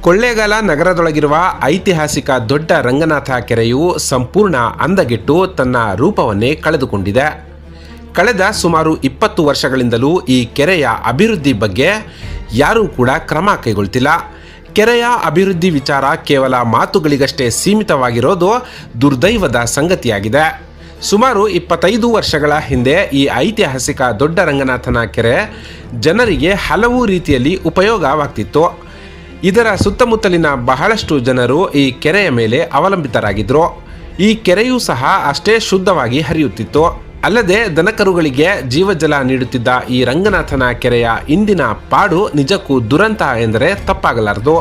ಕೊಳ್ಳೇಗಾಲ ನಗರದೊಳಗಿರುವ ಐತಿಹಾಸಿಕ ದೊಡ್ಡ ರಂಗನಾಥ ಕೆರೆಯು ಸಂಪೂರ್ಣ ಅಂದಗೆಟ್ಟು ತನ್ನ ರೂಪವನ್ನೇ ಕಳೆದುಕೊಂಡಿದೆ. ಕಳೆದ ಸುಮಾರು 20 ವರ್ಷಗಳಿಂದಲೂ ಈ ಕೆರೆಯ ಅಭಿವೃದ್ಧಿ ಬಗ್ಗೆ ಯಾರೂ ಕೂಡ ಕ್ರಮ ಕೈಗೊಳ್ತಿಲ್ಲ. ಕೆರೆಯ ಅಭಿವೃದ್ಧಿ ವಿಚಾರ ಕೇವಲ ಮಾತುಗಳಿಗಷ್ಟೇ ಸೀಮಿತವಾಗಿರೋದು ದುರ್ದೈವದ ಸಂಗತಿಯಾಗಿದೆ. ಸುಮಾರು 25 ವರ್ಷಗಳ ಹಿಂದೆ ಈ ಐತಿಹಾಸಿಕ ದೊಡ್ಡ ರಂಗನಾಥನ ಕೆರೆ ಜನರಿಗೆ ಹಲವು ರೀತಿಯಲ್ಲಿ ಉಪಯೋಗವಾಗ್ತಿತ್ತು. ಇದರ ಸುತ್ತಮುತ್ತಲಿನ ಬಹಳಷ್ಟು ಜನರು ಈ ಕೆರೆಯ ಮೇಲೆ ಅವಲಂಬಿತರಾಗಿದ್ದರು. ಈ ಕೆರೆಯೂ ಸಹ ಅಷ್ಟೇ ಶುದ್ಧವಾಗಿ ಹರಿಯುತ್ತಿತ್ತು. ಅಲ್ಲದೆ ದನಕರುಗಳಿಗೆ ಜೀವಜಲ ನೀಡುತ್ತಿದ್ದ ಈ ರಂಗನಾಥನ ಕೆರೆಯ ಇಂದಿನ ಪಾಡು ನಿಜಕ್ಕೂ ದುರಂತ ಎಂದರೆ ತಪ್ಪಾಗಲಾರದು.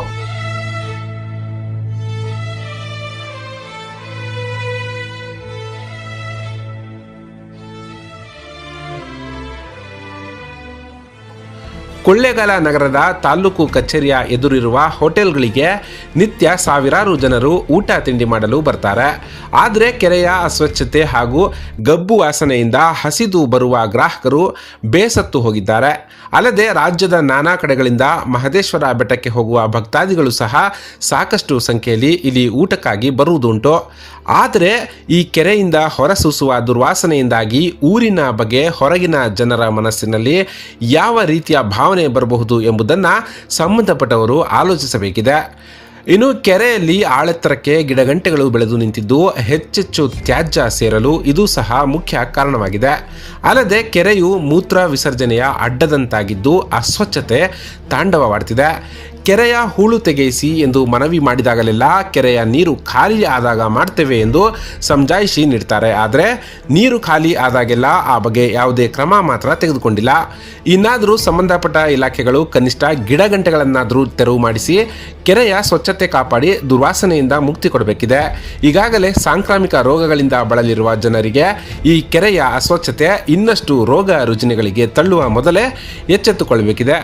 ಕೊಳ್ಳೇಗಾಲ ನಗರದ ತಾಲೂಕು ಕಚೇರಿಯ ಎದುರಿರುವ ಹೋಟೆಲ್ಗಳಿಗೆ ನಿತ್ಯ ಸಾವಿರಾರು ಜನರು ಊಟ ತಿಂಡಿ ಮಾಡಲು ಬರ್ತಾರೆ. ಆದರೆ ಕೆರೆಯ ಅಸ್ವಚ್ಛತೆ ಹಾಗೂ ಗಬ್ಬು ವಾಸನೆಯಿಂದ ಹಸಿದು ಬರುವ ಗ್ರಾಹಕರು ಬೇಸತ್ತು ಹೋಗಿದ್ದಾರೆ. ಅಲ್ಲದೆ ರಾಜ್ಯದ ನಾನಾ ಕಡೆಗಳಿಂದ ಮಹದೇಶ್ವರ ಬೆಟ್ಟಕ್ಕೆ ಹೋಗುವ ಭಕ್ತಾದಿಗಳು ಸಹ ಸಾಕಷ್ಟು ಸಂಖ್ಯೆಯಲ್ಲಿ ಇಲ್ಲಿ ಊಟಕ್ಕಾಗಿ ಬರುವುದುಂಟು. ಆದರೆ ಈ ಕೆರೆಯಿಂದ ಹೊರಸೂಸುವ ದುರ್ವಾಸನೆಯಿಂದಾಗಿ ಊರಿನ ಬಗ್ಗೆ ಹೊರಗಿನ ಜನರ ಮನಸ್ಸಿನಲ್ಲಿ ಯಾವ ರೀತಿಯ ಭಾವನೆ ಬರಬಹುದು ಎಂಬುದನ್ನು ಸಂಬಂಧಪಟ್ಟವರು ಆಲೋಚಿಸಬೇಕಿದೆ. ಇನ್ನು ಕೆರೆಯಲ್ಲಿ ಆಳೆತ್ತರಕ್ಕೆ ಗಿಡಗಂಟೆಗಳು ಬೆಳೆದು ನಿಂತಿದ್ದು ಹೆಚ್ಚೆಚ್ಚು ತ್ಯಾಜ್ಯ ಸೇರಲು ಇದು ಸಹ ಮುಖ್ಯ ಕಾರಣವಾಗಿದೆ. ಅಲ್ಲದೆ ಕೆರೆಯು ಮೂತ್ರ ವಿಸರ್ಜನೆಯ ಅಡ್ಡದಂತಾಗಿದ್ದು ಅಸ್ವಚ್ಛತೆ ತಾಂಡವವಾಡ್ತಿದೆ. ಕೆರೆಯ ಹೂಳು ತೆಗೆಯಿಸಿ ಎಂದು ಮನವಿ ಮಾಡಿದಾಗಲೆಲ್ಲ ಕೆರೆಯ ನೀರು ಖಾಲಿ ಆದಾಗ ಮಾಡ್ತೇವೆ ಎಂದು ಸಮಜಾಯಿಷಿ ನೀಡ್ತಾರೆ. ಆದರೆ ನೀರು ಖಾಲಿ ಆದಾಗೆಲ್ಲ ಆ ಬಗ್ಗೆ ಯಾವುದೇ ಕ್ರಮ ಮಾತ್ರ ತೆಗೆದುಕೊಂಡಿಲ್ಲ. ಇನ್ನಾದರೂ ಸಂಬಂಧಪಟ್ಟ ಇಲಾಖೆಗಳು ಕನಿಷ್ಠ ಗಿಡಗಂಟೆಗಳನ್ನಾದರೂ ತೆರವು ಮಾಡಿಸಿ ಕೆರೆಯ ಸ್ವಚ್ಛತೆ ಕಾಪಾಡಿ ದುರ್ವಾಸನೆಯಿಂದ ಮುಕ್ತಿ ಕೊಡಬೇಕಿದೆ. ಈಗಾಗಲೇ ಸಾಂಕ್ರಾಮಿಕ ರೋಗಗಳಿಂದ ಬಳಲಿರುವ ಜನರಿಗೆ ಈ ಕೆರೆಯ ಅಸ್ವಚ್ಛತೆ ಇನ್ನಷ್ಟು ರೋಗ ರುಜಿನಗಳಿಗೆ ತಳ್ಳುವ ಮೊದಲೇ ಎಚ್ಚೆತ್ತುಕೊಳ್ಳಬೇಕಿದೆ.